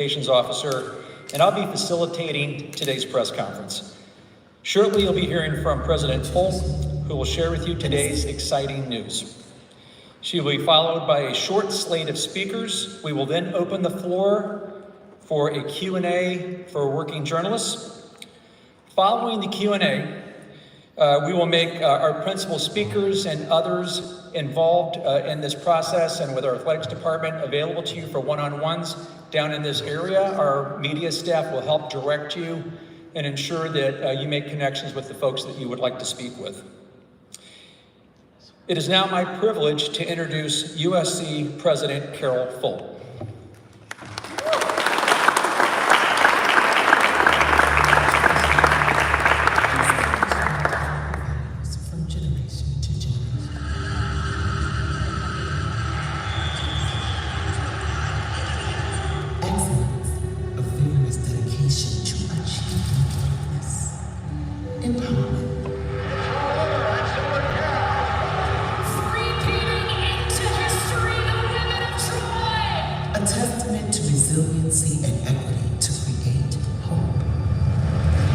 Communications Officer, and I'll be facilitating today's press conference. Shortly, you'll be hearing from President Folt, who will share with you today's exciting news. She will be followed by a short slate of speakers. We will then open the floor for a Q&A for working journalists. Following the Q&A, we will make our principal speakers and others involved in this process and with our athletics department available to you for one-on-ones down in this area. Our media staff will help direct you and ensure that you make connections with the folks that you would like to speak with. It is now my privilege to introduce USC President Carol Folt. A testament to resiliency and equity to create hope.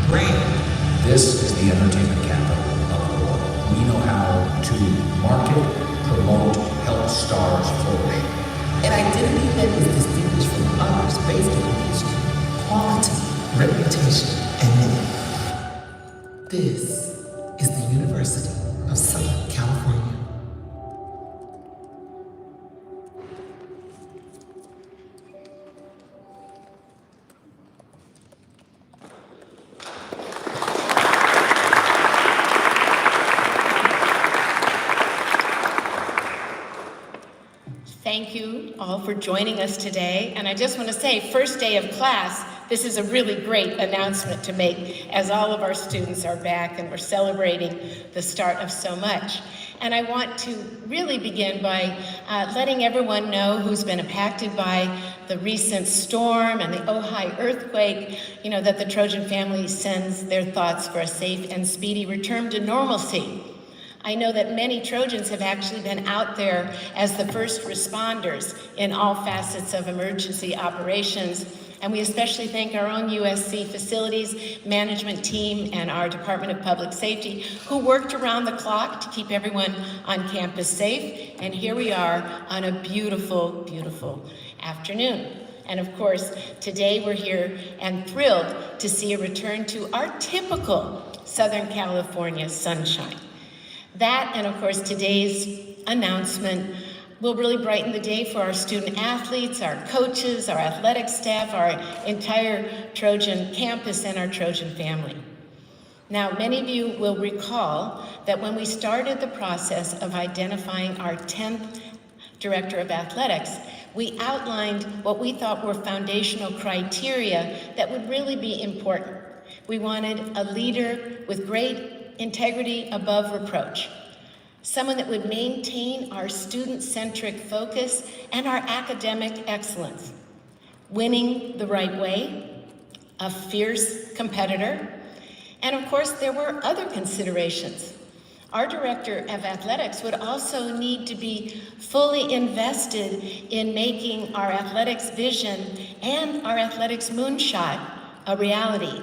Brand. This is the entertainment capital of the world. We know how to market, promote, help stars flourish. An identity that is distinguished from others based on history, quality, reputation, and name. This is the University of Southern California. Thank you all for joining us today. And I just want to say, first day of class, this is a really great announcement to make as all of our students are back and we're celebrating the start of so much. And I want to really begin by letting everyone know who's been impacted by the recent storm and the Ojai earthquake, that the Trojan family sends their thoughts for a safe and speedy return to normalcy. I know that many Trojans have actually been out there as the first responders in all facets of emergency operations, and we especially thank our own USC facilities management team and our Department of Public Safety who worked around the clock to keep everyone on campus safe, and here we are on a beautiful, beautiful afternoon. And of course, today we're here and thrilled to see a return to our typical Southern California sunshine. That, and of course, today's announcement will really brighten the day for our student athletes, our coaches, our athletic staff, our entire Trojan campus, and our Trojan family. Now, many of you will recall that when we started the process of identifying our 10th Director of Athletics, we outlined what we thought were foundational criteria that would really be important. We wanted a leader with great integrity above reproach, someone that would maintain our student-centric focus and our academic excellence, winning the right way, a fierce competitor, and of course there were other considerations. Our Director of Athletics would also need to be fully invested in making our athletics vision and our athletics moonshot a reality,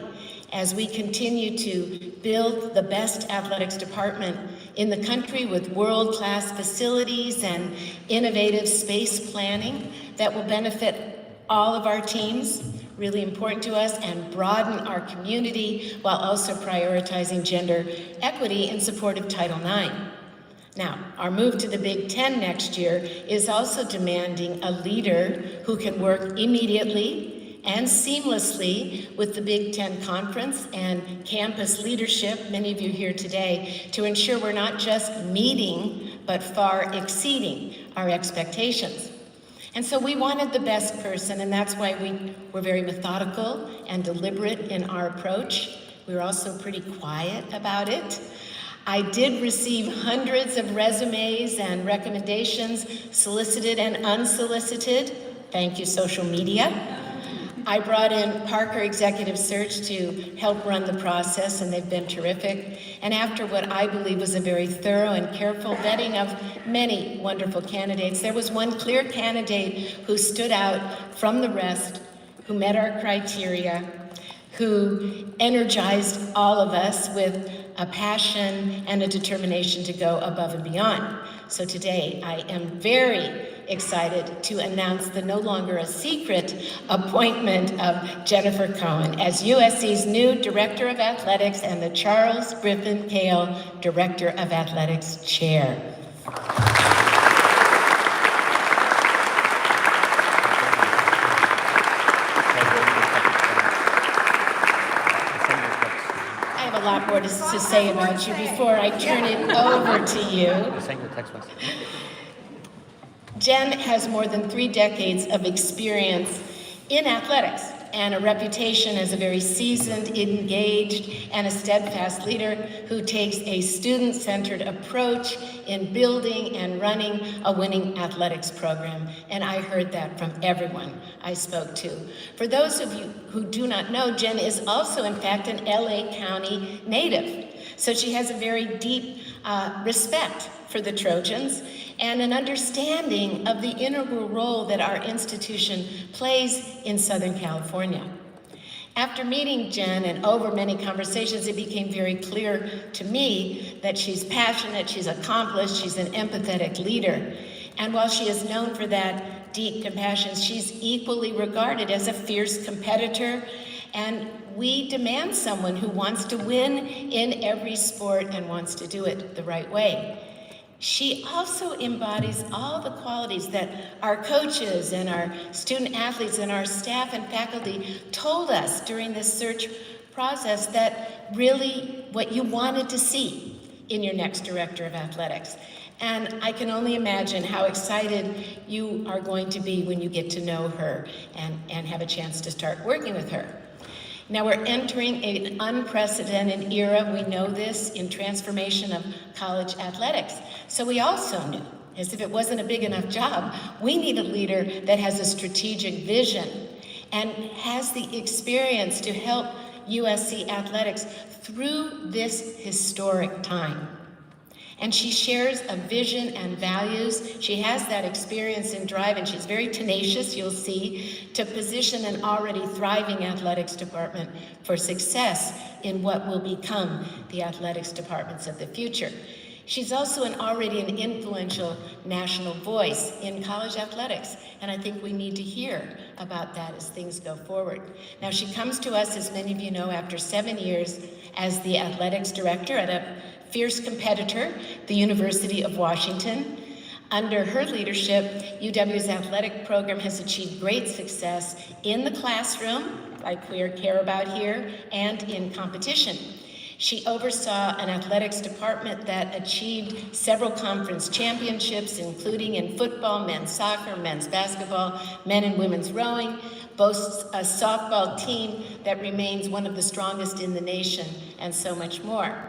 as we continue to build the best athletics department in the country with world-class facilities and innovative space planning that will benefit all of our teams, really important to us, and broaden our community while also prioritizing gender equity in support of Title IX. Now, our move to the Big Ten next year is also demanding a leader who can work immediately and seamlessly with the Big Ten Conference and campus leadership, many of you here today, to ensure we're not just meeting, but far exceeding our expectations. And so we wanted the best person, and that's why we were very methodical and deliberate in our approach. We were also pretty quiet about it. I did receive hundreds of resumes and recommendations, solicited and unsolicited. Thank you, social media. I brought in Parker Executive Search to help run the process, and they've been terrific. And after what I believe was a very thorough and careful vetting of many wonderful candidates, there was one clear candidate who stood out from the rest, who met our criteria, who energized all of us with a passion and a determination to go above and beyond. So today, I am very excited to announce the no longer a secret appointment of Jennifer Cohen as USC's new Director of Athletics and the Charles Griffin Cale Director of Athletics Chair. I have a lot more to say about you before I turn it over to you. Send your text message. Jen has more than 3 decades of experience in athletics and a reputation as a very seasoned, engaged, and a steadfast leader who takes a student-centered approach in building and running a winning athletics program. And I heard that from everyone I spoke to. For those of you who do not know, Jen is also, in fact, an LA County native. So she has a very deep respect for the Trojans and an understanding of the integral role that our institution plays in Southern California. After meeting Jen and over many conversations, it became very clear to me that she's passionate, she's accomplished, she's an empathetic leader. And while she is known for that deep compassion, she's equally regarded as a fierce competitor, and we demand someone who wants to win in every sport and wants to do it the right way. She also embodies all the qualities that our coaches and our student athletes and our staff and faculty told us during this search process that really what you wanted to see in your next director of athletics. And I can only imagine how excited you are going to be when you get to know her and have a chance to start working with her. Now we're entering an unprecedented era, we know this, in transformation of college athletics. So we also knew, as if it wasn't a big enough job, we need a leader that has a strategic vision and has the experience to help USC athletics through this historic time. And she shares a vision and values. She has that experience and drive, and she's very tenacious, you'll see, to position an already thriving athletics department for success in what will become the athletics departments of the future. She's also already an influential national voice in college athletics, and I think we need to hear about that as things go forward. Now, she comes to us, as many of you know, after 7 years as the athletics director at a fierce competitor, the University of Washington. Under her leadership, UW's athletic program has achieved great success in the classroom, like we care about here, and in competition. She oversaw an athletics department that achieved several conference championships, including in football, men's soccer, men's basketball, men and women's rowing, boasts a softball team that remains one of the strongest in the nation, and so much more.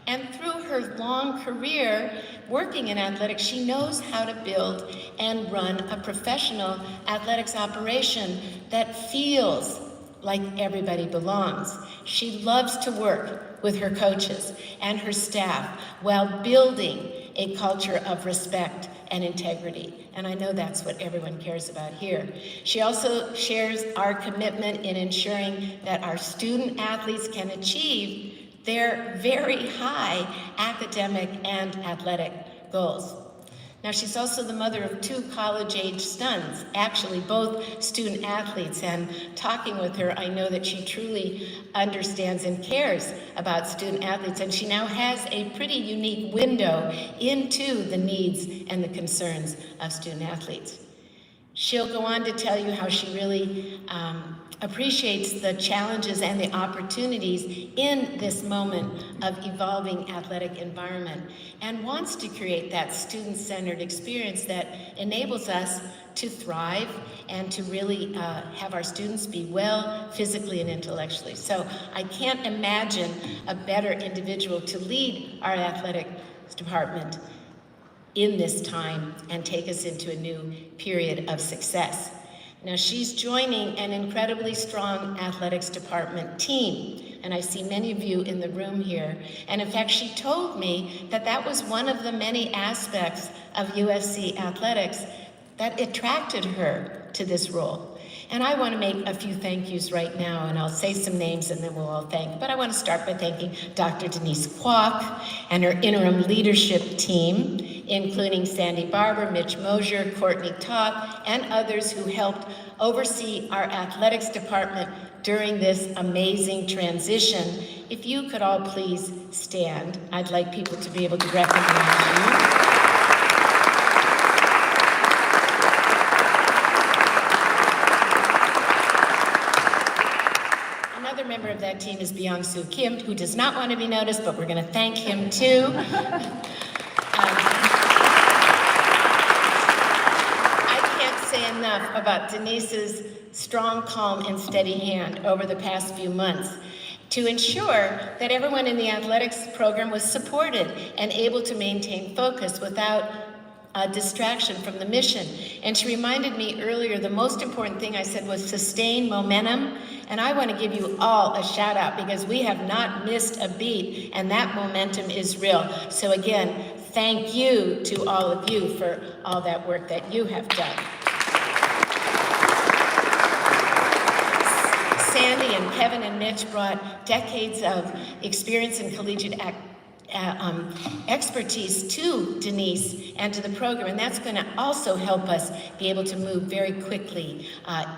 And through her long career working in athletics, she knows how to build and run a professional athletics operation that feels like everybody belongs. She loves to work with her coaches and her staff while building a culture of respect and integrity. And I know that's what everyone cares about here. She also shares our commitment in ensuring that our student athletes can achieve their very high academic and athletic goals. Now, she's also the mother of 2 college-age sons, actually both student athletes, and talking with her, I know that she truly understands and cares about student athletes, and she now has a pretty unique window into the needs and the concerns of student athletes. She'll go on to tell you how she really appreciates the challenges and the opportunities in this moment of evolving athletic environment and wants to create that student-centered experience that enables us to thrive and to really have our students be well physically and intellectually. So I can't imagine a better individual to lead our athletics department in this time and take us into a new period of success. Now, she's joining an incredibly strong athletics department team, and I see many of you in the room here. And in fact, she told me that that was one of the many aspects of USC athletics that attracted her to this role. And I want to make a few thank yous right now, and I'll say some names and then we'll all thank. But I want to start by thanking Dr. Denise Kwok and her interim leadership team, including Sandy Barber, Mitch Mosier, Courtney Talk, and others who helped oversee our athletics department during this amazing transition. If you could all please stand, I'd like people to be able to recognize you. Another member of that team is Byung-Soo Kim, who does not want to be noticed, but we're going to thank him too. I can't say enough about Denise's strong, calm, and steady hand over the past few months to ensure that everyone in the athletics program was supported and able to maintain focus without distraction from the mission. And she reminded me earlier, the most important thing I said was sustain momentum. And I want to give you all a shout out because we have not missed a beat and that momentum is real. So again, thank you to all of you for all that work that you have done. Sandy and Kevin and Mitch brought decades of experience in collegiate expertise to Denise and to the program, and that's going to also help us be able to move very quickly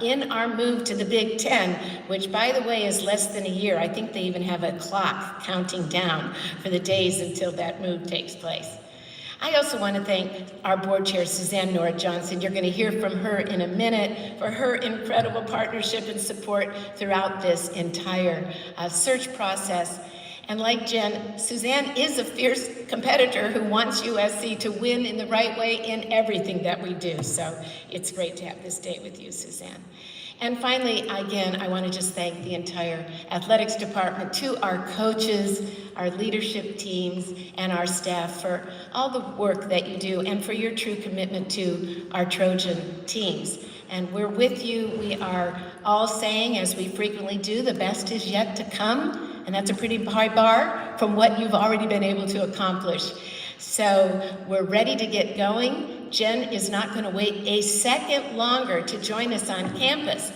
in our move to the Big Ten, which, by the way, is less than a year. I think they even have a clock counting down for the days until that move takes place. I also want to thank our board chair, Suzanne Nora Johnson. You're going to hear from her in a minute for her incredible partnership and support throughout this entire search process. And like Jen, Suzanne is a fierce competitor who wants USC to win in the right way in everything that we do. So it's great to have this day with you, Suzanne. And finally, again, I want to just thank the entire athletics department, to our coaches, our leadership teams, and our staff for all the work that you do and for your true commitment to our Trojan teams. And we're with you. We are all saying, as we frequently do, the best is yet to come. And that's a pretty high bar from what you've already been able to accomplish. So we're ready to get going. Jen is not going to wait a second longer to join us on campus.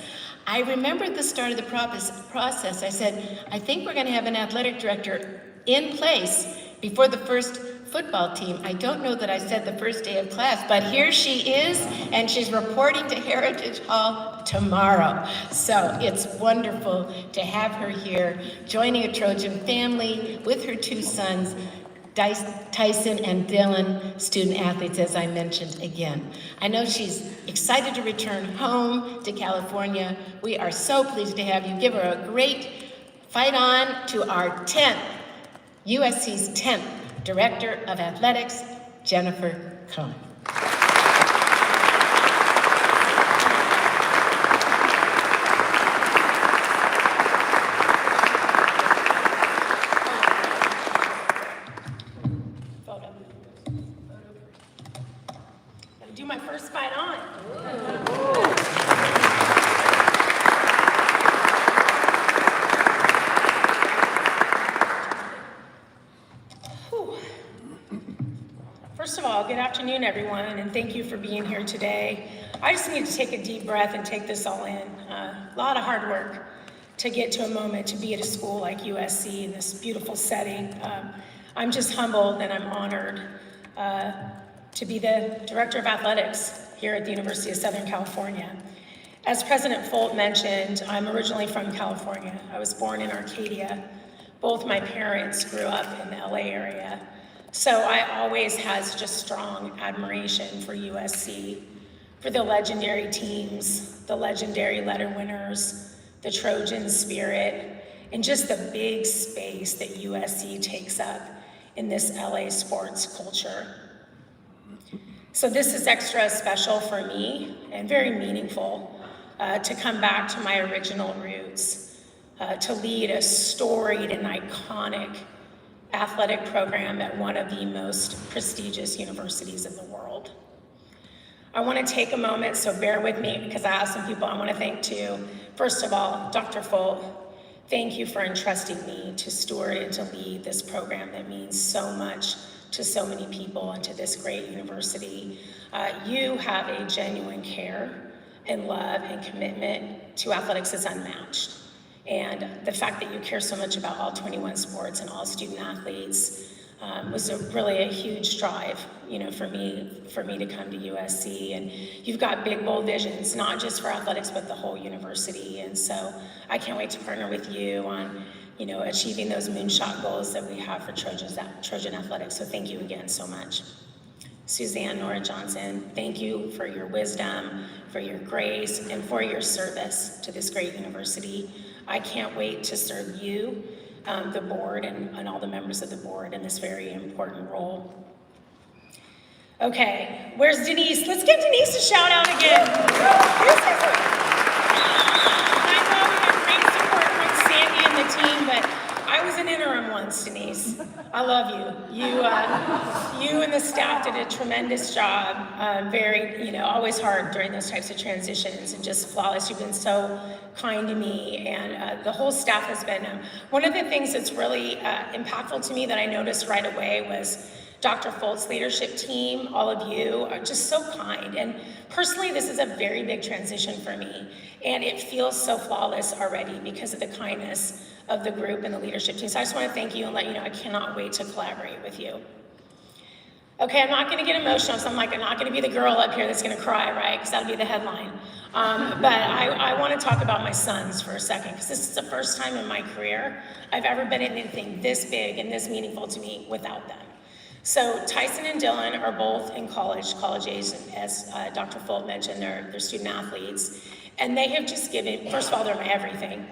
I remember at the start of the process, I said, I think we're going to have an athletic director in place before the first football team. I don't know that I said the first day of class, but here she is, and she's reporting to Heritage Hall tomorrow. So it's wonderful to have her here, joining a Trojan family with her two sons, Tyson and Dylan, student athletes, as I mentioned again. I know she's excited to return home to California. We are so pleased to have you. Give her a great fight on to our 10th, USC's 10th Director of Athletics, Jennifer Cohen. Gotta do my first fight on. First of all, good afternoon, everyone, and thank you for being here today. I just need to take a deep breath and take this all in. A lot of hard work to get to a moment to be at a school like USC in this beautiful setting. I'm just humbled and I'm honored to be the Director of Athletics here at the University of Southern California. As President Folt mentioned, I'm originally from California. I was born in Arcadia. Both my parents grew up in the LA area. So I always had such a strong admiration for USC, for the legendary teams, the legendary letter winners, the Trojan spirit, and just the big space that USC takes up in this LA sports culture. So this is extra special for me and very meaningful to come back to my original roots, to lead a storied and iconic athletic program at one of the most prestigious universities in the world. I want to take a moment, so bear with me because I have some people I want to thank too. First of all, Dr. Folt, thank you for entrusting me to steward and to lead this program that means so much to so many people and to this great university. You have a genuine care and love and commitment to athletics is unmatched. And the fact that you care so much about all 21 sports and all student athletes was really a huge drive, for me to come to USC. And you've got big, bold visions, not just for athletics, but the whole university. And so I can't wait to partner with you on, achieving those moonshot goals that we have for Trojan athletics. So thank you again so much. Suzanne Nora Johnson, thank you for your wisdom, for your grace, and for your service to this great university. I can't wait to serve you, the board, and all the members of the board in this very important role. Okay, where's Denise? Let's give Denise a shout out again. I know we have great support from Sandy and the team, but I was an interim once, Denise. I love you. You and the staff did a tremendous job. Very, always hard during those types of transitions, and just flawless. You've been so kind to me, and the whole staff has been. One of the things that's really impactful to me that I noticed right away was Dr. Folt's leadership team. All of you are just so kind. And personally, this is a very big transition for me. And it feels so flawless already because of the kindness of the group and the leadership team. So I just want to thank you and let you know I cannot wait to collaborate with you. Okay, I'm not going to get emotional, so I'm not going to be the girl up here that's going to cry, right? Because that'll be the headline. But I want to talk about my sons for a second, because this is the first time in my career I've ever been in anything this big and this meaningful to me without them. So Tyson and Dylan are both in college age, as Dr. Folt mentioned, they're student athletes. And they have just given, first of all, they're my everything.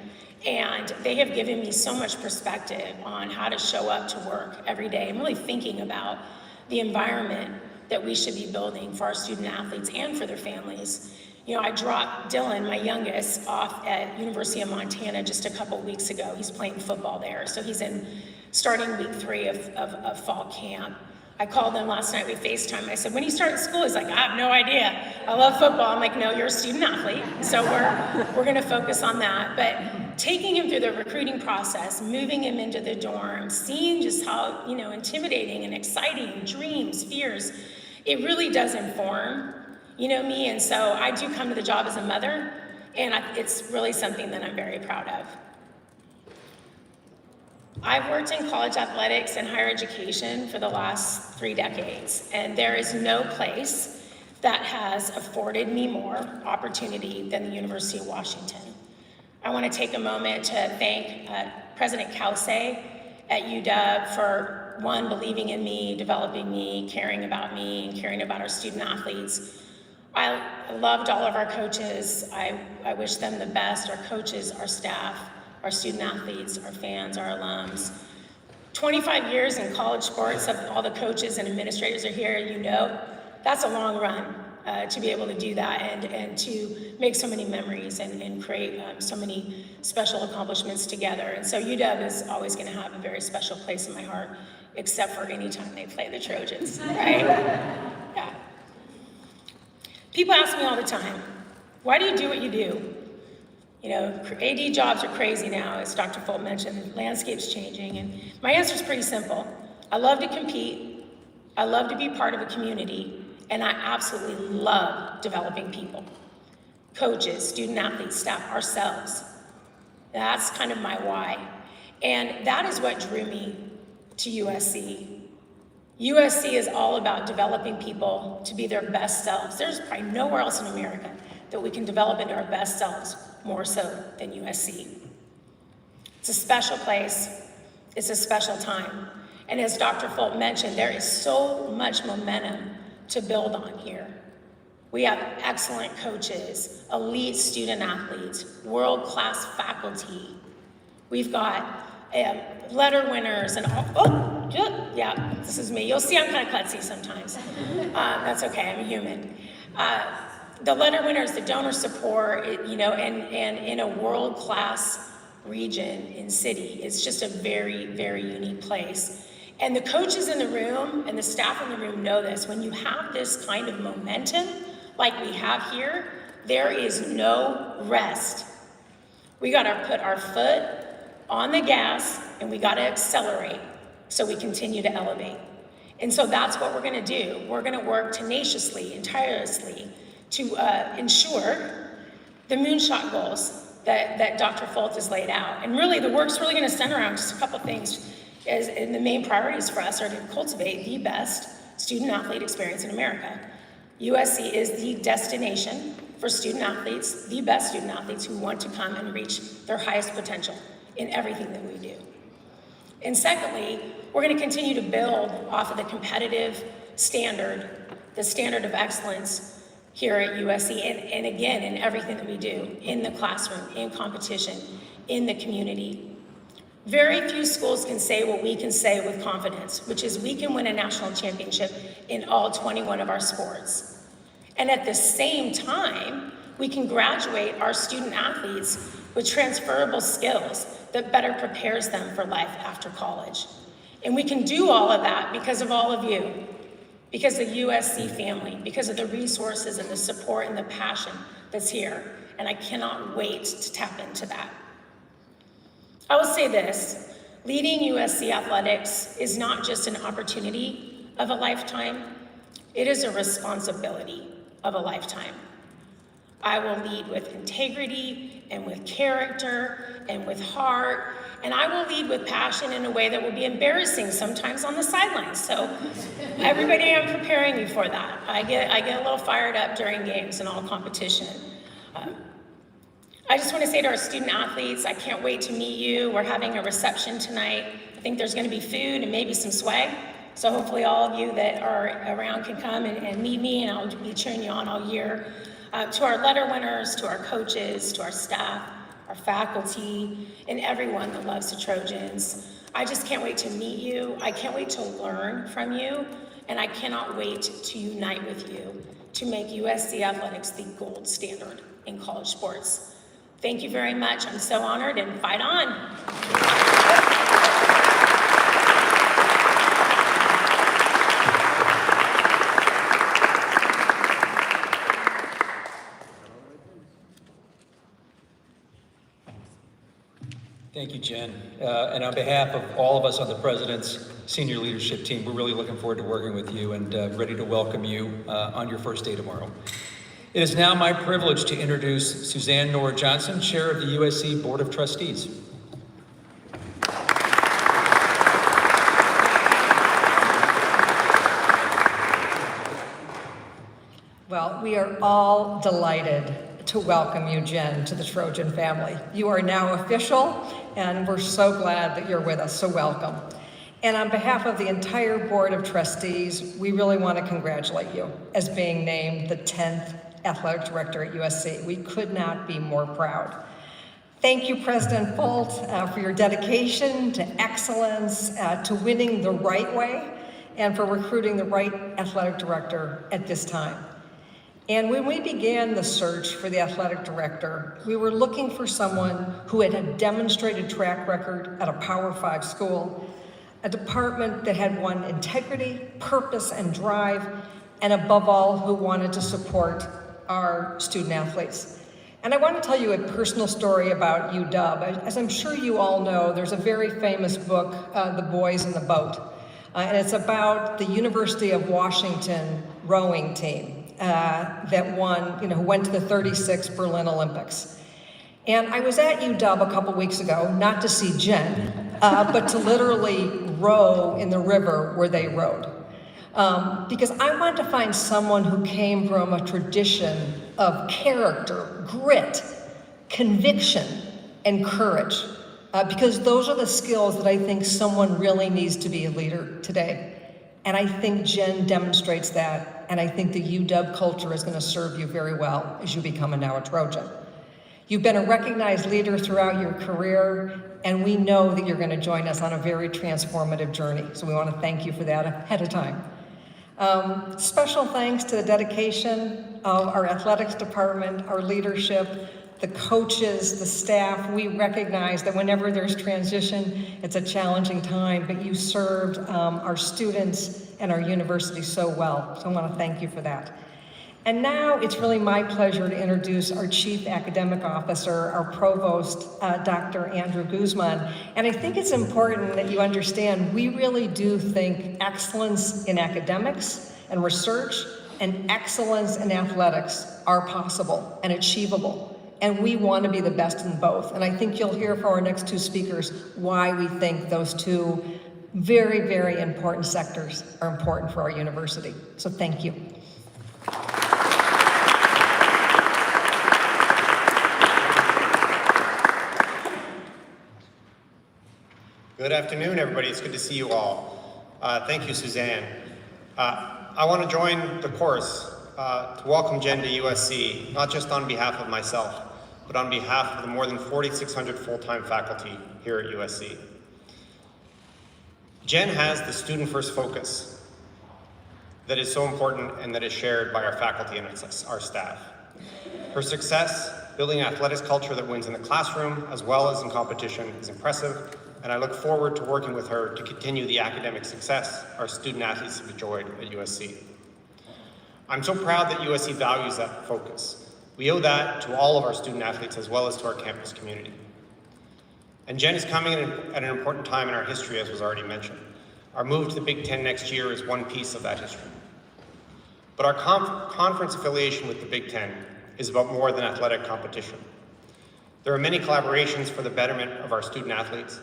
And they have given me so much perspective on how to show up to work every day. I'm really thinking about the environment that we should be building for our student athletes and for their families. I dropped Dylan, my youngest, off at University of Montana just a couple weeks ago. He's playing football there. So he's in starting week 3 of fall camp. I called him last night, we FaceTime. I said, when you start school? He's like, I have no idea. I love football. I'm like, no, you're a student athlete. So we're gonna focus on that. But taking him through the recruiting process, moving him into the dorm, seeing just how, intimidating and exciting, dreams, fears, it really does inform, me. And so I do come to the job as a mother, and it's really something that I'm very proud of. I've worked in college athletics and higher education for the last 3 decades, and there is no place that has afforded me more opportunity than the University of Washington. I want to take a moment to thank President Kelsey at UW for, one, believing in me, developing me, caring about me, and caring about our student athletes. I loved all of our coaches. I wish them the best, our coaches, our staff, our student athletes, our fans, our alums. 25 years in college sports, of all the coaches and administrators are here, that's a long run to be able to do that and to make so many memories and create so many special accomplishments together. And so UW is always gonna have a very special place in my heart, except for any time they play the Trojans, right? Yeah. People ask me all the time, why do you do what you do? AD jobs are crazy now, as Dr. Folt mentioned, the landscape's changing, and my answer is pretty simple. I love to compete, I love to be part of a community, and I absolutely love developing people. Coaches, student athletes, staff, ourselves. That's kind of my why. And that is what drew me to USC. USC is all about developing people to be their best selves. There's probably nowhere else in America that we can develop into our best selves more so than USC. It's a special place, it's a special time. And as Dr. Folt mentioned, there is so much momentum to build on here. We have excellent coaches, elite student athletes, world-class faculty. We've got letter winners and yeah, this is me. You'll see I'm kind of klutzy sometimes. That's okay, I'm a human. The letter winners, the donor support, and in a world-class region in city, it's just a very, very unique place. And the coaches in the room and the staff in the room know this. When you have this kind of momentum like we have here, there is no rest. We gotta put our foot on the gas and we gotta accelerate so we continue to elevate. And so that's what we're gonna do. We're gonna work tenaciously and tirelessly to ensure the moonshot goals that Dr. Folt has laid out. And really, the work's really going to center around just a couple things. And the main priorities for us are to cultivate the best student-athlete experience in America. USC is the destination for student-athletes, the best student-athletes who want to come and reach their highest potential in everything that we do. And secondly, we're going to continue to build off of the competitive standard, the standard of excellence here at USC, and again, in everything that we do, in the classroom, in competition, in the community. Very few schools can say what we can say with confidence, which is we can win a national championship in all 21 of our sports. And at the same time, we can graduate our student athletes with transferable skills that better prepares them for life after college. And we can do all of that because of all of you, because of the USC family, because of the resources and the support and the passion that's here. And I cannot wait to tap into that. I will say this, leading USC athletics is not just an opportunity of a lifetime, it is a responsibility of a lifetime. I will lead with integrity and with character and with heart, and I will lead with passion in a way that will be embarrassing sometimes on the sidelines. So everybody, I'm preparing you for that. I get a little fired up during games and all competition. I just want to say to our student athletes, I can't wait to meet you. We're having a reception tonight. I think there's going to be food and maybe some swag. So hopefully all of you that are around can come and meet me, and I'll be cheering you on all year. To our letter winners, to our coaches, to our staff, our faculty, and everyone that loves the Trojans, I just can't wait to meet you. I can't wait to learn from you, and I cannot wait to unite with you to make USC athletics the gold standard in college sports. Thank you very much. I'm so honored, and fight on. Thank you, Jen. And on behalf of all of us on the President's senior leadership team, we're really looking forward to working with you and ready to welcome you on your first day tomorrow. It is now my privilege to introduce Suzanne Nora Johnson, Chair of the USC Board of Trustees. Well, we are all delighted to welcome you, Jen, to the Trojan family. You are now official, and we're so glad that you're with us, so welcome. And on behalf of the entire Board of Trustees, we really want to congratulate you as being named the 10th Athletic Director at USC. We could not be more proud. Thank you, President Folt, for your dedication to excellence, to winning the right way, and for recruiting the right athletic director at this time. And when we began the search for the athletic director, we were looking for someone who had a demonstrated track record at a Power 5 school, a department that had won integrity, purpose, and drive, and above all, who wanted to support our student athletes. And I want to tell you a personal story about UW. As I'm sure you all know, there's a very famous book, The Boys in the Boat. And it's about the University of Washington rowing team that won, who went to the 36 Berlin Olympics. And I was at UW a couple weeks ago, not to see Jen, but to literally row in the river where they rowed. Because I wanted to find someone who came from a tradition of character, grit, conviction, and courage. Because those are the skills that I think someone really needs to be a leader today. And I think Jen demonstrates that, and I think the UW culture is going to serve you very well as you become now a Trojan. You've been a recognized leader throughout your career, and we know that you're going to join us on a very transformative journey. So we want to thank you for that ahead of time. Special thanks to the dedication of our athletics department, our leadership, the coaches, the staff. We recognize that whenever there's transition, it's a challenging time, but you served our students and our university so well. So I want to thank you for that. And now it's really my pleasure to introduce our Chief Academic Officer, our Provost, Dr. Andrew Guzman. And I think it's important that you understand we really do think excellence in academics and research and excellence in athletics are possible and achievable. And we want to be the best in both. And I think you'll hear from our next two speakers why we think those two very, very important sectors are important for our university. So thank you. Good afternoon, everybody. It's good to see you all. Thank you, Suzanne. I want to join the chorus to welcome Jen to USC, not just on behalf of myself, but on behalf of the more than 4,600 full-time faculty here at USC. Jen has the student-first focus that is so important and that is shared by our faculty and our staff. Her success building an athletics culture that wins in the classroom as well as in competition is impressive, and I look forward to working with her to continue the academic success our student athletes have enjoyed at USC. I'm so proud that USC values that focus. We owe that to all of our student athletes as well as to our campus community. And Jen is coming at an important time in our history, as was already mentioned. Our move to the Big Ten next year is one piece of that history. But our conference affiliation with the Big Ten is about more than athletic competition. There are many collaborations for the betterment of our student athletes,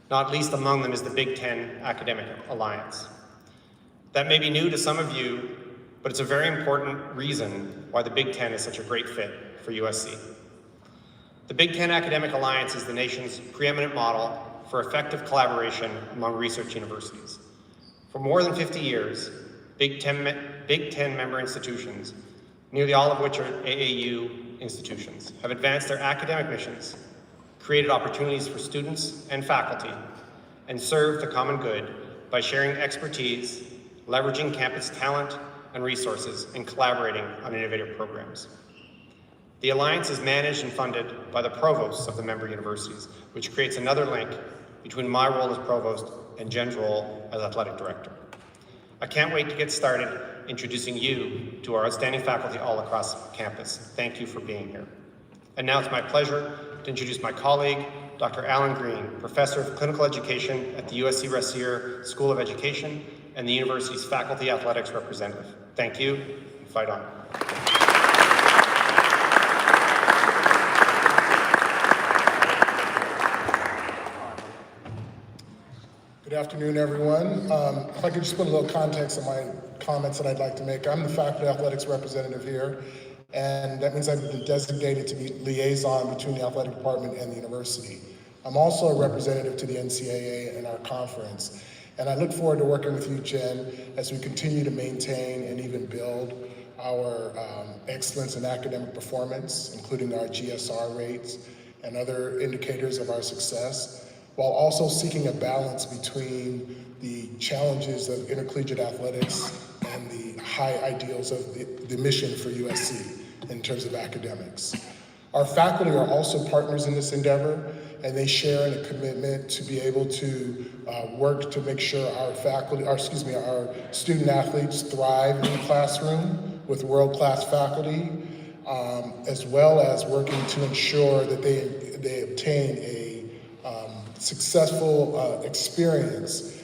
not least among them is the Big Ten Academic Alliance. That may be new to some of you, but it's a very important reason why the Big Ten is such a great fit for USC. The Big Ten Academic Alliance is the nation's preeminent model for effective collaboration among research universities. For more than 50 years, Big Ten member institutions, nearly all of which are AAU institutions, have advanced their academic missions, created opportunities for students and faculty, and served the common good by sharing expertise, leveraging campus talent and resources, and collaborating on innovative programs. The Alliance is managed and funded by the provosts of the member universities, which creates another link between my role as provost and Jen's role as athletic director. I can't wait to get started introducing you to our outstanding faculty all across campus. Thank you for being here. And now it's my pleasure to introduce my colleague, Dr. Alan Green, Professor of Clinical Education at the USC Ressier School of Education and the university's faculty athletics representative. Thank you, and fight on. Good afternoon, everyone. If I could just put a little context on my comments that I'd like to make. I'm the faculty athletics representative here, and that means I've been designated to be liaison between the athletic department and the university. I'm also a representative to the NCAA and our conference, and I look forward to working with you, Jen, as we continue to maintain and even build our excellence in academic performance, including our GSR rates and other indicators of our success, while also seeking a balance between the challenges of intercollegiate athletics and the high ideals of the mission for USC in terms of academics. Our faculty are also partners in this endeavor, and they share in a commitment to be able to work to make sure our student athletes thrive in the classroom with world-class faculty, as well as working to ensure that they obtain a successful experience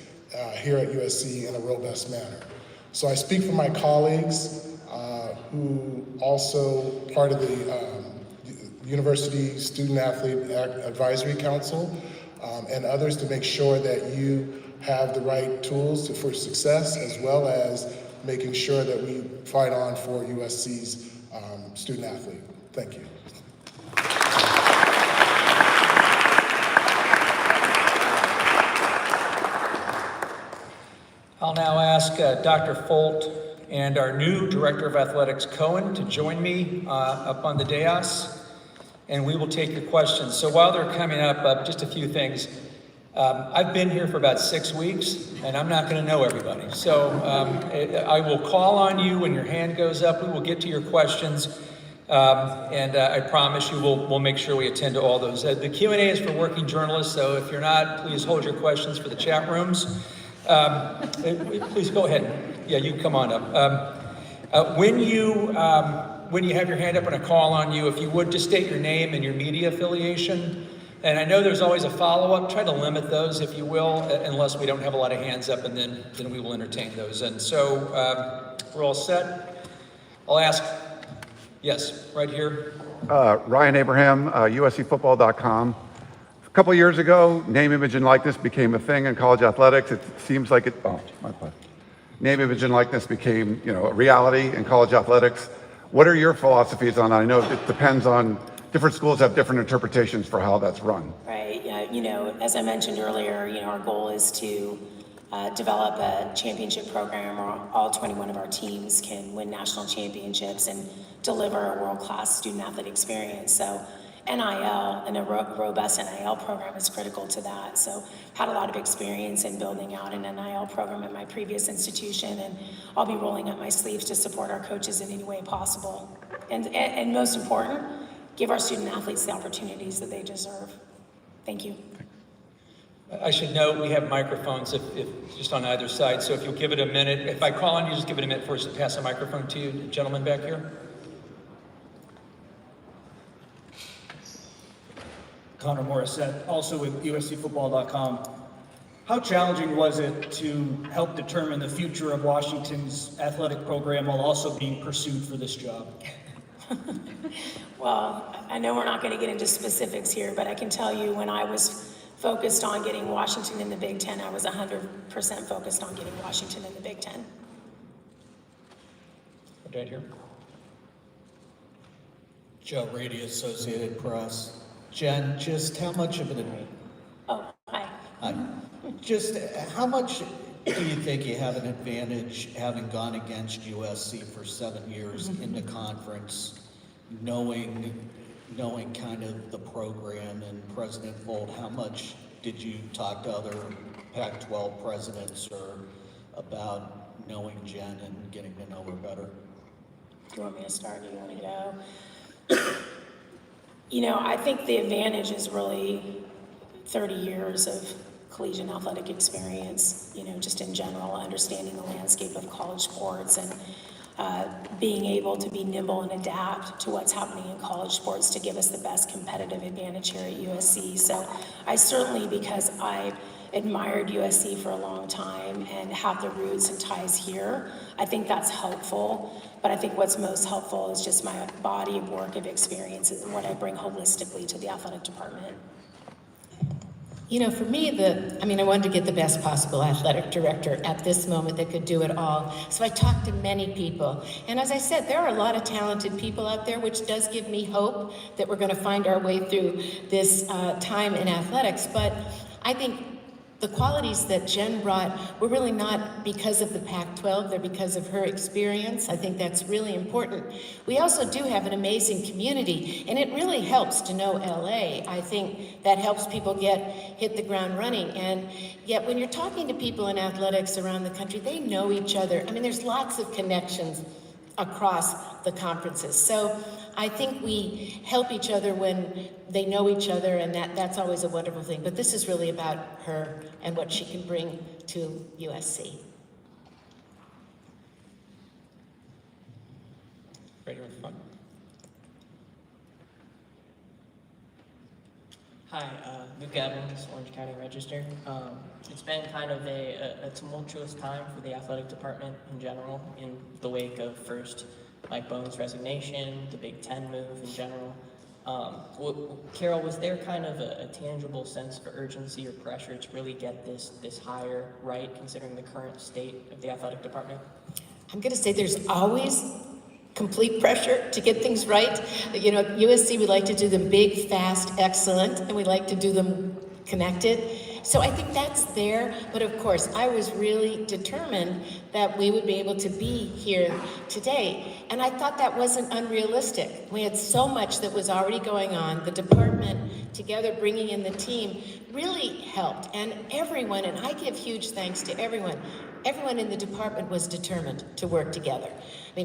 here at USC in a robust manner. So I speak for my colleagues who also part of the University Student Athlete Advisory Council and others to make sure that you have the right tools for success, as well as making sure that we fight on for USC's student athlete. Thank you. I'll now ask Dr. Folt and our new Director of Athletics, Cohen, to join me up on the dais, and we will take your questions. So while they're coming up, just a few things. I've been here for about 6 weeks, and I'm not going to know everybody. So I will call on you when your hand goes up. We will get to your questions, and I promise you we'll make sure we attend to all those. The Q&A is for working journalists, so if you're not, please hold your questions for the chat rooms. Please go ahead. Yeah, you come on up. When you have your hand up and I call on you, if you would just state your name and your media affiliation. And I know there's always a follow-up. Try to limit those, if you will, unless we don't have a lot of hands up, and then we will entertain those. And so we're all set. I'll ask, yes, right here. Ryan Abraham, USCFootball.com. A couple years ago, name, image, and likeness became a thing in college athletics. It seems like it, oh, my bad. Name, image, and likeness became, a reality in college athletics. What are your philosophies on that? I know it depends on, different schools have different interpretations for how that's run. Right, as I mentioned earlier, our goal is to develop a championship program where all 21 of our teams can win national championships and deliver a world-class student athlete experience. So NIL and a robust NIL program is critical to that. So had a lot of experience in building out an NIL program at my previous institution, and I'll be rolling up my sleeves to support our coaches in any way possible. And most important, give our student athletes the opportunities that they deserve. Thank you. I should note we have microphones if just on either side, so if you'll give it a minute. If I call on you, just give it a minute first to pass the microphone to you, the gentleman back here. Connor Morissette, also with USCFootball.com. How challenging was it to help determine the future of Washington's athletic program while also being pursued for this job? Well, I know we're not going to get into specifics here, but I can tell you when I was focused on getting Washington in the Big Ten, I was 100% focused on getting Washington in the Big Ten. Right here. Joe Rady, Associated Press. Jen, just how much of an... Oh, hi. Hi. Just how much do you think you have an advantage having gone against USC for 7 years in the conference, knowing kind of the program and President Folt? How much did you talk to other Pac-12 presidents or about knowing Jen and getting to know her better? Do you want me to start? Do you want to go? I think the advantage is really 30 years of collegiate athletic experience, just in general, understanding the landscape of college sports and being able to be nimble and adapt to what's happening in college sports to give us the best competitive advantage here at USC. So I certainly, because I admired USC for a long time and have the roots and ties here, I think that's helpful. But I think what's most helpful is just my body of work of experiences and what I bring holistically to the athletic department. For me, I wanted to get the best possible athletic director at this moment that could do it all. So I talked to many people. And as I said, there are a lot of talented people out there, which does give me hope that we're going to find our way through this time in athletics. But I think the qualities that Jen brought were really not because of the Pac-12, they're because of her experience. I think that's really important. We also do have an amazing community, and it really helps to know LA. I think that helps people hit the ground running. And yet when you're talking to people in athletics around the country, they know each other. There's lots of connections across the conferences. So I think we help each other when they know each other, and that's always a wonderful thing. But this is really about her and what she can bring to USC. Right here in front. Hi, Luke Evans, Orange County Register. It's been kind of a tumultuous time for the athletic department in general in the wake of first Mike Bohn's resignation, the Big Ten move in general. Carol, was there kind of a tangible sense of urgency or pressure to really get this hire right, considering the current state of the athletic department? I'm going to say there's always complete pressure to get things right. At USC, we like to do them big, fast, excellent, and we like to do them connected. So I think that's there, but of course, I was really determined that we would be able to be here today. And I thought that wasn't unrealistic. We had so much that was already going on. The department together, bringing in the team, really helped. And everyone, and I give huge thanks to everyone in the department was determined to work together.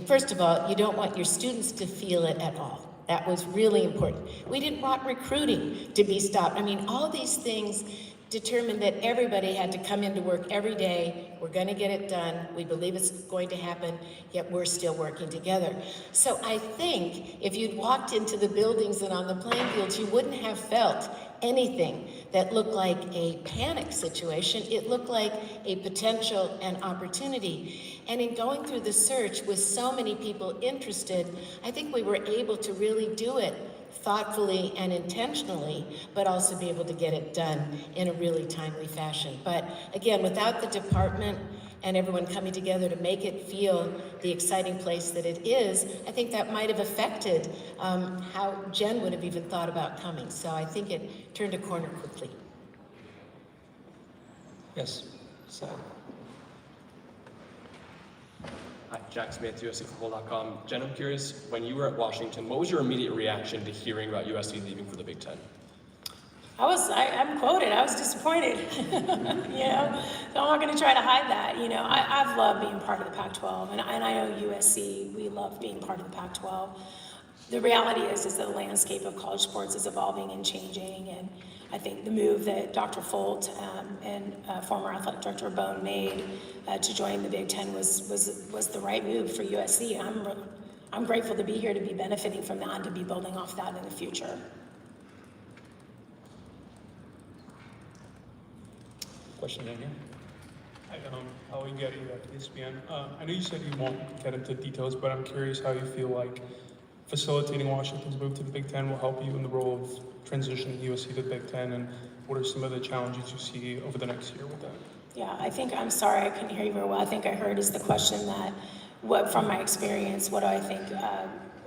First of all, you don't want your students to feel it at all. That was really important. We didn't want recruiting to be stopped. All these things determined that everybody had to come into work every day. We're going to get it done. We believe it's going to happen, yet we're still working together. So I think if you'd walked into the buildings and on the playing fields, you wouldn't have felt anything that looked like a panic situation. It looked like a potential and opportunity. And in going through the search with so many people interested, I think we were able to really do it thoughtfully and intentionally, but also be able to get it done in a really timely fashion. But again, without the department and everyone coming together to make it feel the exciting place that it is, I think that might have affected how Jen would have even thought about coming. So I think it turned a corner quickly. Yes, so. Hi, Jack Smith, USCFootball.com. Jen, I'm curious, when you were at Washington, what was your immediate reaction to hearing about USC leaving for the Big Ten? I'm quoted, I was disappointed, you know, so I'm not gonna try to hide that, you know. I've loved being part of the Pac-12, and I know USC, we love being part of the Pac-12. The reality is the landscape of college sports is evolving and changing, and I think the move that Dr. Folt and former athletic director Bone made to join the Big Ten was the right move for USC. I'm grateful to be here, to be benefiting from that, and to be building off that in the future. Question down here. Hi, how are you getting at ESPN? I know you said you won't get into details, but I'm curious how you feel like facilitating Washington's move to the Big Ten will help you in the role of transitioning USC to the Big Ten, and what are some of the challenges you see over the next year with that? Yeah, I'm sorry, I couldn't hear you very well. I think I heard is the question that, from my experience, what do I think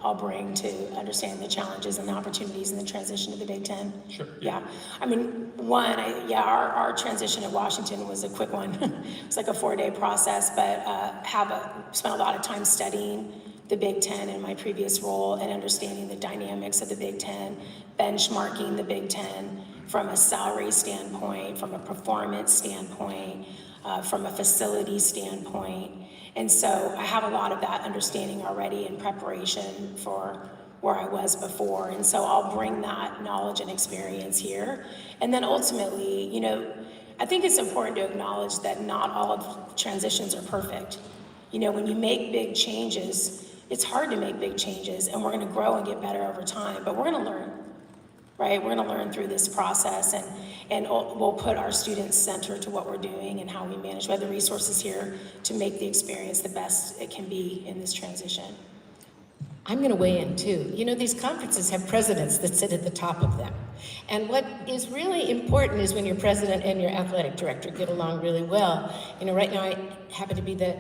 I'll bring to understand the challenges and the opportunities in the transition to the Big Ten? Sure. Yeah, I mean, our transition at Washington was a quick one. It's like a 4-day process, but spent a lot of time studying the Big Ten in my previous role and understanding the dynamics of the Big Ten, benchmarking the Big Ten from a salary standpoint, from a performance standpoint, from a facility standpoint. And so I have a lot of that understanding already in preparation for where I was before. And so I'll bring that knowledge and experience here. And then ultimately, you know, I think it's important to acknowledge that not all of transitions are perfect. You know, when you make big changes, it's hard to make big changes, and we're gonna grow and get better over time, but we're gonna learn, right? We're gonna learn through this process, and we'll put our students center to what we're doing and how we manage. We have the resources here to make the experience the best it can be in this transition. I'm going to weigh in too. You know, these conferences have presidents that sit at the top of them. And what is really important is when your president and your athletic director get along really well. You know, right now I happen to be the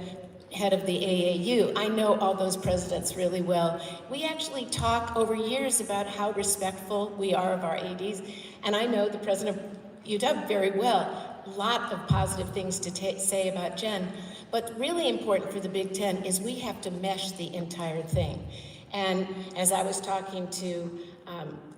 head of the AAU. I know all those presidents really well. We actually talk over years about how respectful we are of our ADs. And I know the president of UW very well. A lot of positive things to say about Jen. But really important for the Big Ten is we have to mesh the entire thing. And as I was talking to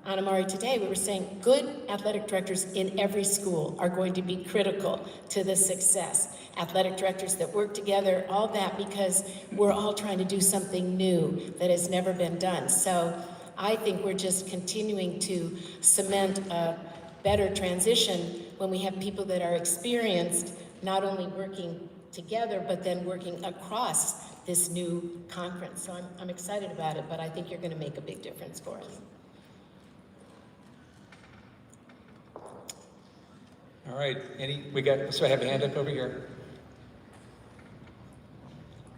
Anamari today, we were saying good athletic directors in every school are going to be critical to the success. Athletic directors that work together, all that, because we're all trying to do something new that has never been done. So I think we're just continuing to cement a better transition when we have people that are experienced, not only working together, but then working across this new conference. So I'm excited about it, but I think you're going to make a big difference for us. All right, so I have a hand up over here.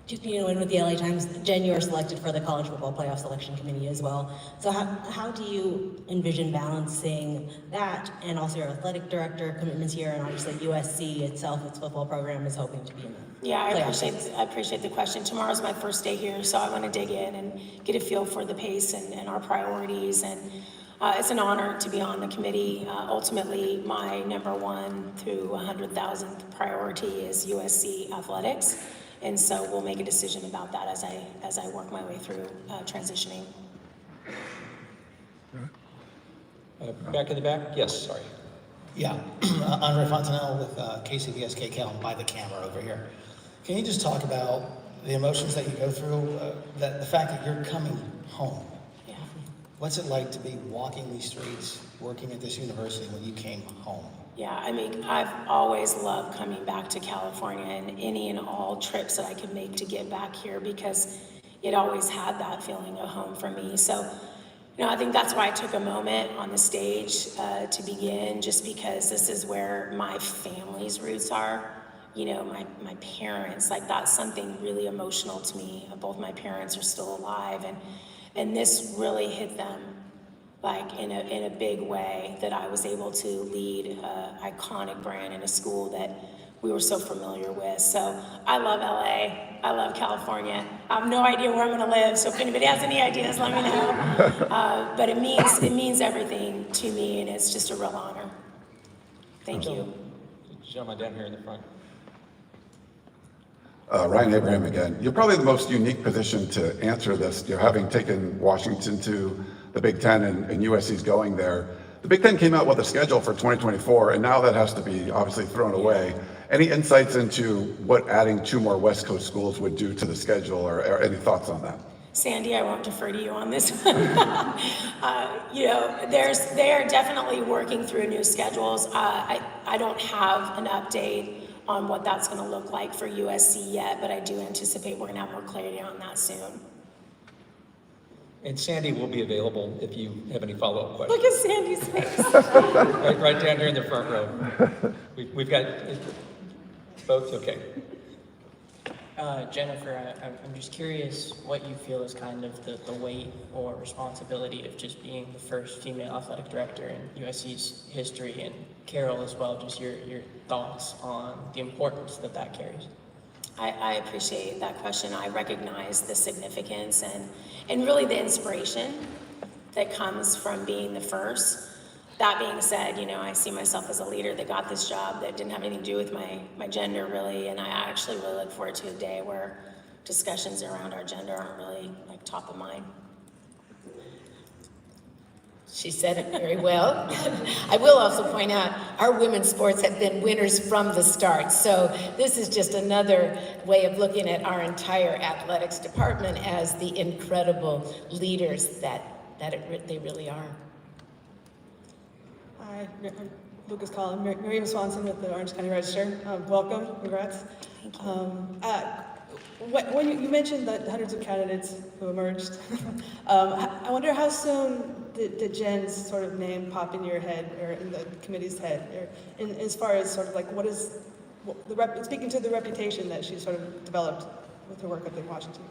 Just being in with the LA Times, Jen, you were selected for the College Football Playoff Selection Committee as well. So how do you envision balancing that and also your athletic director commitments here, and obviously USC itself, its football program is hoping to be in the Yeah, I appreciate the question. Tomorrow's my first day here, so I want to dig in and get a feel for the pace and our priorities. And it's an honor to be on the committee. Ultimately, my number 1 through 100,000th priority is USC athletics. And so we'll make a decision about that as I work my way through transitioning. Back in the back? Yes, sorry. Yeah, Andre Fontanelle with KCBS KCAL by the camera over here. Can you just talk about the emotions that you go through, the fact that you're coming home? Yeah. What's it like to be walking these streets, working at this university when you came home? Yeah, I mean, I've always loved coming back to California, and any and all trips that I could make to get back here, because it always had that feeling of home for me. So I think that's why I took a moment on the stage to begin, just because this is where my family's roots are. My parents, like that's something really emotional to me. Both my parents are still alive, and this really hit them like in a big way, that I was able to lead an iconic brand in a school that we were so familiar with. So I love LA, I love California. I have no idea where I'm gonna live, so if anybody has any ideas, let me know. But it means everything to me, and it's just a real honor. Thank you. Gentleman down here in the front. Ryan Abraham again. You're probably the most unique position to answer this, having taken Washington to the Big Ten and USC's going there. The Big Ten came out with a schedule for 2024, and now that has to be obviously thrown away. Any insights into what adding 2 more West Coast schools would do to the schedule, or any thoughts on that? Sandy, I won't defer to you on this one. They are definitely working through new schedules. I don't have an update on what that's going to look like for USC yet, but I do anticipate we're going to have more clarity on that soon. And Sandy will be available if you have any follow-up questions. Look at Sandy's face. right down here in the front row. We've got both. Okay. Jennifer, I'm just curious what you feel is kind of the weight or responsibility of just being the first female athletic director in USC's history, and Carol as well, just your thoughts on the importance that carries. I appreciate that question. I recognize the significance and really the inspiration that comes from being the first. That being said, I see myself as a leader that got this job that didn't have anything to do with my gender really, and I actually really look forward to a day where discussions around our gender aren't really like top of mind. She said it very well. I will also point out our women's sports have been winners from the start. So this is just another way of looking at our entire athletics department as the incredible leaders that they really are. Hi, I'm Lucas Collin, Miriam Swanson with the Orange County Register. Welcome, congrats. Thank you. When you mentioned the hundreds of candidates who emerged, I wonder how soon did Jen's sort of name pop in your head or in the committee's head, or as far as sort of like speaking to the reputation that she sort of developed with her work up in Washington?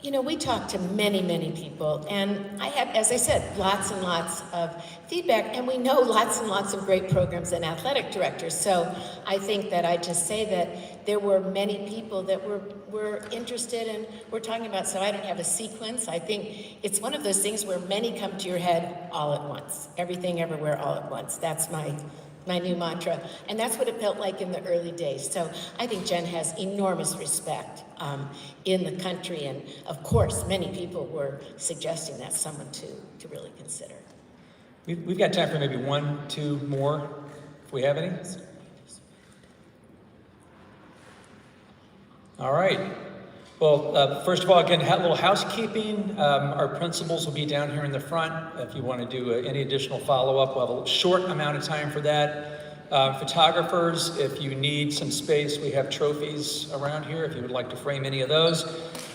We talked to many, many people, and I had, as I said, lots and lots of feedback, and we know lots and lots of great programs and athletic directors. So I think that I just say that there were many people that were interested and we're talking about, so I don't have a sequence. I think it's one of those things where many come to your head all at once. Everything, everywhere, all at once. That's my new mantra, and that's what it felt like in the early days. So I think Jen has enormous respect in the country, and of course many people were suggesting that's someone to really consider. We've got time for maybe 1, 2 more, if we have any. All right. Well, first of all, again, a little housekeeping. Our principals will be down here in the front. If you want to do any additional follow-up, we'll have a short amount of time for that. Photographers, if you need some space, we have trophies around here if you would like to frame any of those.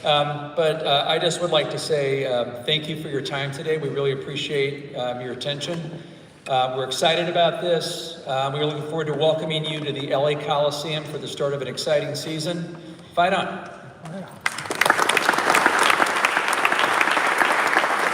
But I just would like to say thank you for your time today. We really appreciate your attention. We're excited about this. We're looking forward to welcoming you to the LA Coliseum for the start of an exciting season. Fight on.